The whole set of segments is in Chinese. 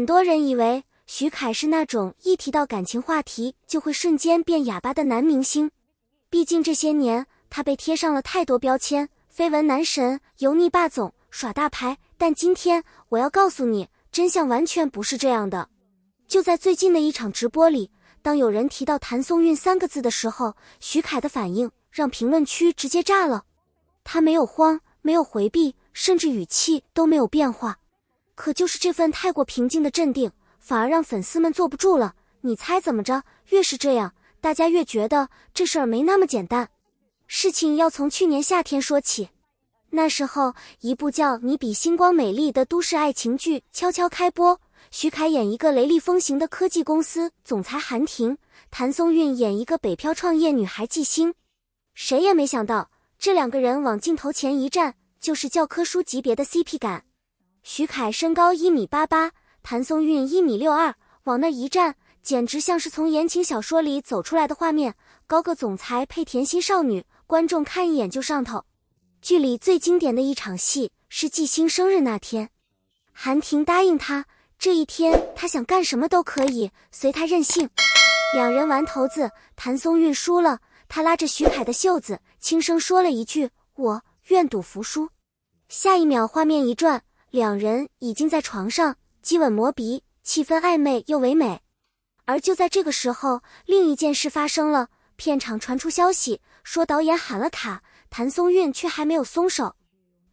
多人以为徐凯是那种一提到感情话题就会瞬间变哑巴的男明星，毕竟这些年他被贴上了太多标签，绯闻男神、油腻霸总、耍大牌，但今天我要告诉你，真相完全不是这样的。就在最近的一场直播里，当有人提到谭松韵3个字的时候，徐凯的反应让评论区直接炸了。他没有慌，没有回避，甚至语气都没有变化，可就是这份太过平静的镇定，反而让粉丝们坐不住了。你猜怎么着？越是这样，大家越觉得这事儿没那么简单。事情要从去年夏天说起，那时候一部叫《你比星光美丽》的都市爱情剧悄悄开播，徐凯演一个雷厉风行的科技公司总裁韩婷，谭松韵演一个北漂创业女孩季星。谁也没想到，这2个人往镜头前一站，就是教科书级别的 CP 感。徐凯身高1.88米，谭松韵1.62米，往那一站，简直像是从言情小说里走出来的画面。高个总裁配甜心少女，观众看一眼就上头。剧里最经典的一场戏是季星生日那天，韩婷答应他，这一天他想干什么都可以，随他任性。2人玩骰子，谭松韵输了，他拉着徐凯的袖子，轻声说了一句：“我愿赌服输。”下一秒画面一转，2人已经在床上激吻磨鼻，气氛暧昧又唯美。而就在这个时候，另一件事发生了，片场传出消息，说导演喊了卡，谭松韵却还没有松手。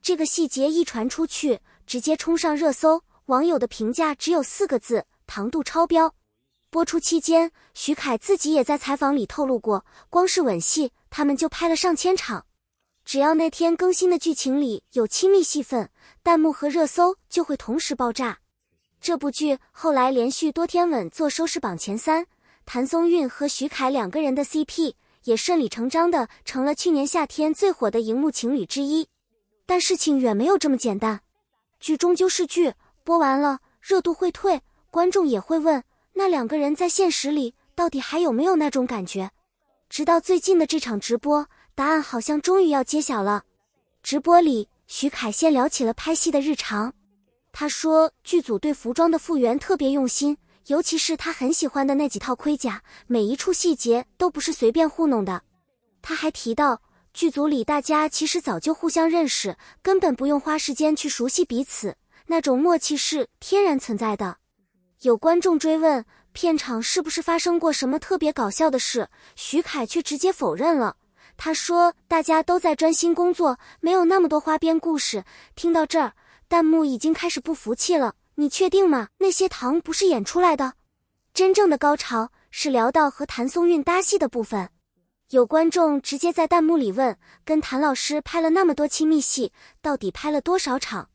这个细节一传出去，直接冲上热搜，网友的评价只有4个字：糖度超标。播出期间，徐凯自己也在采访里透露过，光是吻戏他们就拍了上千场。只要那天更新的剧情里有亲密戏份，弹幕和热搜就会同时爆炸。这部剧后来连续多天稳坐收视榜前3，谭松韵和徐凯2个人的 CP 也顺理成章的成了去年夏天最火的荧幕情侣之一。但事情远没有这么简单，剧终究是剧，播完了热度会退，观众也会问，那2个人在现实里到底还有没有那种感觉？直到最近的这场直播，答案好像终于要揭晓了。直播里，徐凯先聊起了拍戏的日常。他说剧组对服装的复原特别用心，尤其是他很喜欢的那几套盔甲，每一处细节都不是随便糊弄的。他还提到，剧组里大家其实早就互相认识，根本不用花时间去熟悉彼此，那种默契是天然存在的。有观众追问片场是不是发生过什么特别搞笑的事，徐凯却直接否认了。他说大家都在专心工作，没有那么多花边故事。听到这儿，弹幕已经开始不服气了，你确定吗？那些糖不是演出来的？真正的高潮是聊到和谭松韵搭戏的部分。有观众直接在弹幕里问，跟谭老师拍了那么多亲密戏，到底拍了多少场？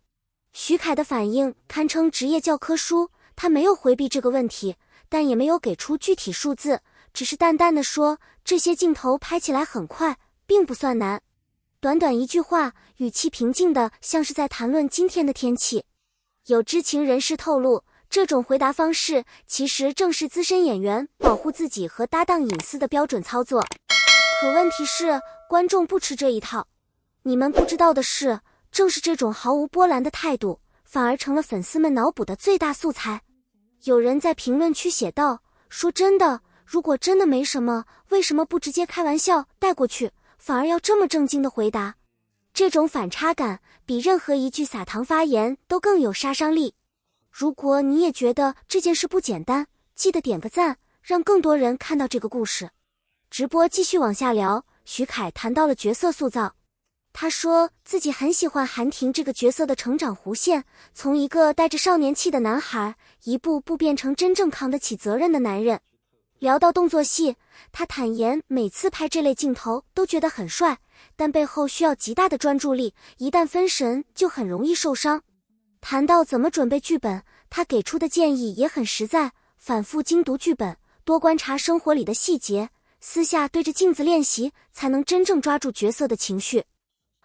徐凯的反应堪称职业教科书，他没有回避这个问题，但也没有给出具体数字，只是淡淡的说，这些镜头拍起来很快，并不算难。短短一句话，语气平静的像是在谈论今天的天气。有知情人士透露，这种回答方式其实正是资深演员保护自己和搭档隐私的标准操作。可问题是，观众不吃这一套。你们不知道的是，正是这种毫无波澜的态度，反而成了粉丝们脑补的最大素材。有人在评论区写道，说真的，如果真的没什么，为什么不直接开玩笑带过去，反而要这么正经的回答？这种反差感比任何一句撒糖发言都更有杀伤力。如果你也觉得这件事不简单，记得点个赞，让更多人看到这个故事。直播继续往下聊，徐凯谈到了角色塑造。他说自己很喜欢韩婷这个角色的成长弧线，从一个带着少年气的男孩，一步步变成真正扛得起责任的男人。聊到动作戏，他坦言每次拍这类镜头都觉得很帅，但背后需要极大的专注力，一旦分神就很容易受伤。谈到怎么准备剧本，他给出的建议也很实在，反复精读剧本，多观察生活里的细节，私下对着镜子练习，才能真正抓住角色的情绪。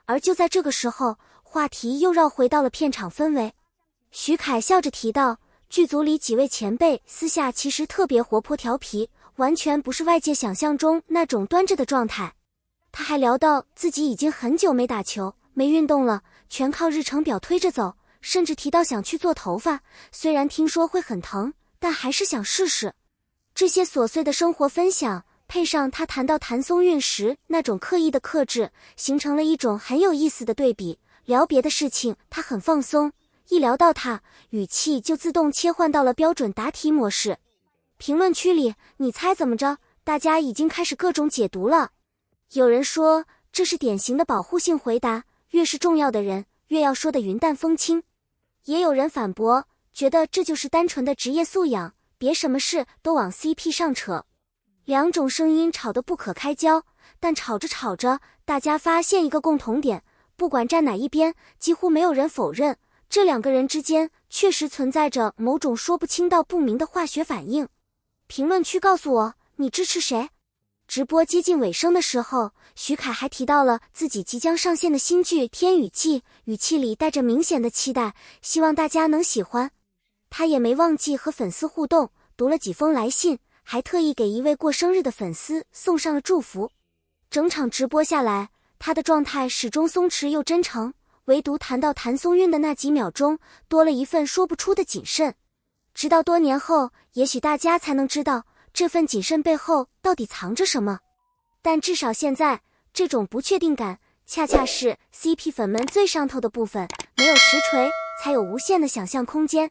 而就在这个时候，话题又绕回到了片场氛围。徐凯笑着提到，剧组里几位前辈私下其实特别活泼调皮，完全不是外界想象中那种端着的状态。他还聊到自己已经很久没打球，没运动了，全靠日程表推着走，甚至提到想去做头发，虽然听说会很疼，但还是想试试。这些琐碎的生活分享，配上他谈到谭松韵时那种刻意的克制，形成了一种很有意思的对比。聊别的事情，他很放松，一聊到他，语气就自动切换到了标准答题模式。评论区里，你猜怎么着？大家已经开始各种解读了。有人说这是典型的保护性回答，越是重要的人，越要说得云淡风轻。也有人反驳，觉得这就是单纯的职业素养，别什么事都往 CP 上扯。两种声音吵得不可开交，但吵着吵着，大家发现一个共同点，不管站哪一边，几乎没有人否认，这两个人之间确实存在着某种说不清道不明的化学反应。评论区告诉我，你支持谁？直播接近尾声的时候，徐凯还提到了自己即将上线的新剧《天雨季》，语气里带着明显的期待，希望大家能喜欢。他也没忘记和粉丝互动，读了几封来信，还特意给一位过生日的粉丝送上了祝福。整场直播下来，他的状态始终松弛又真诚，唯独谈到谭松韵的那几秒钟，多了一份说不出的谨慎。直到多年后，也许大家才能知道这份谨慎背后到底藏着什么。但至少现在，这种不确定感恰恰是 CP 粉们最上头的部分，没有实锤，才有无限的想象空间。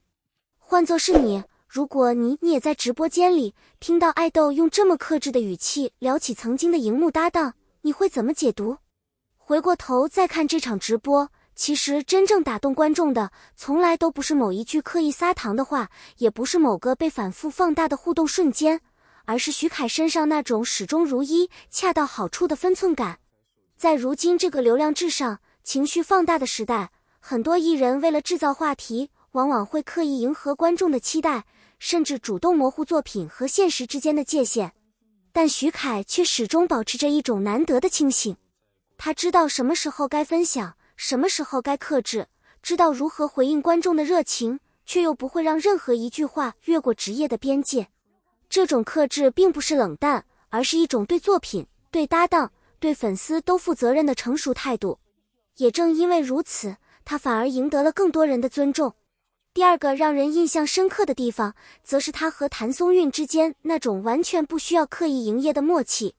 换作是你，如果你也在直播间里听到爱豆用这么克制的语气聊起曾经的荧幕搭档，你会怎么解读？回过头再看这场直播，其实真正打动观众的，从来都不是某一句刻意撒糖的话，也不是某个被反复放大的互动瞬间，而是徐凯身上那种始终如一、恰到好处的分寸感。在如今这个流量至上、情绪放大的时代，很多艺人为了制造话题，往往会刻意迎合观众的期待，甚至主动模糊作品和现实之间的界限。但徐凯却始终保持着一种难得的清醒，他知道什么时候该分享，什么时候该克制，知道如何回应观众的热情，却又不会让任何一句话越过职业的边界。这种克制并不是冷淡，而是一种对作品、对搭档、对粉丝都负责任的成熟态度。也正因为如此，他反而赢得了更多人的尊重。第二个让人印象深刻的地方，则是他和谭松韵之间那种完全不需要刻意营业的默契。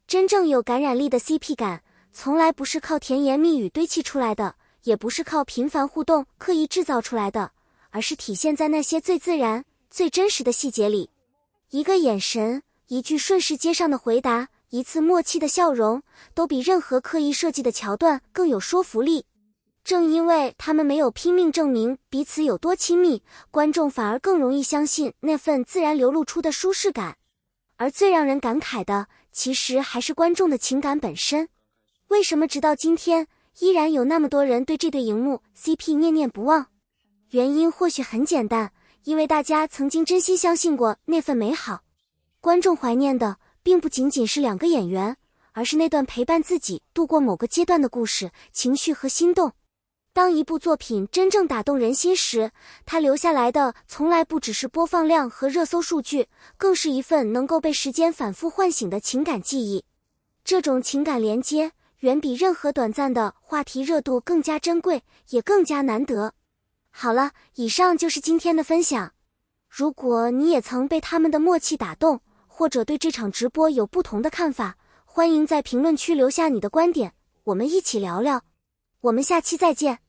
真正有感染力的 CP 感，从来不是靠甜言蜜语堆砌出来的，也不是靠频繁互动刻意制造出来的，而是体现在那些最自然、最真实的细节里。一个眼神，一句顺势接上的回答，一次默契的笑容，都比任何刻意设计的桥段更有说服力。正因为他们没有拼命证明彼此有多亲密，观众反而更容易相信那份自然流露出的舒适感。而最让人感慨的，其实还是观众的情感本身。为什么直到今天，依然有那么多人对这对荧幕 CP 念念不忘？原因或许很简单，因为大家曾经真心相信过那份美好。观众怀念的，并不仅仅是两个演员，而是那段陪伴自己度过某个阶段的故事、情绪和心动。当一部作品真正打动人心时，它留下来的从来不只是播放量和热搜数据，更是一份能够被时间反复唤醒的情感记忆。这种情感连接，远比任何短暂的话题热度更加珍贵，也更加难得。好了，以上就是今天的分享。如果你也曾被他们的默契打动，或者对这场直播有不同的看法，欢迎在评论区留下你的观点，我们一起聊聊。我们下期再见。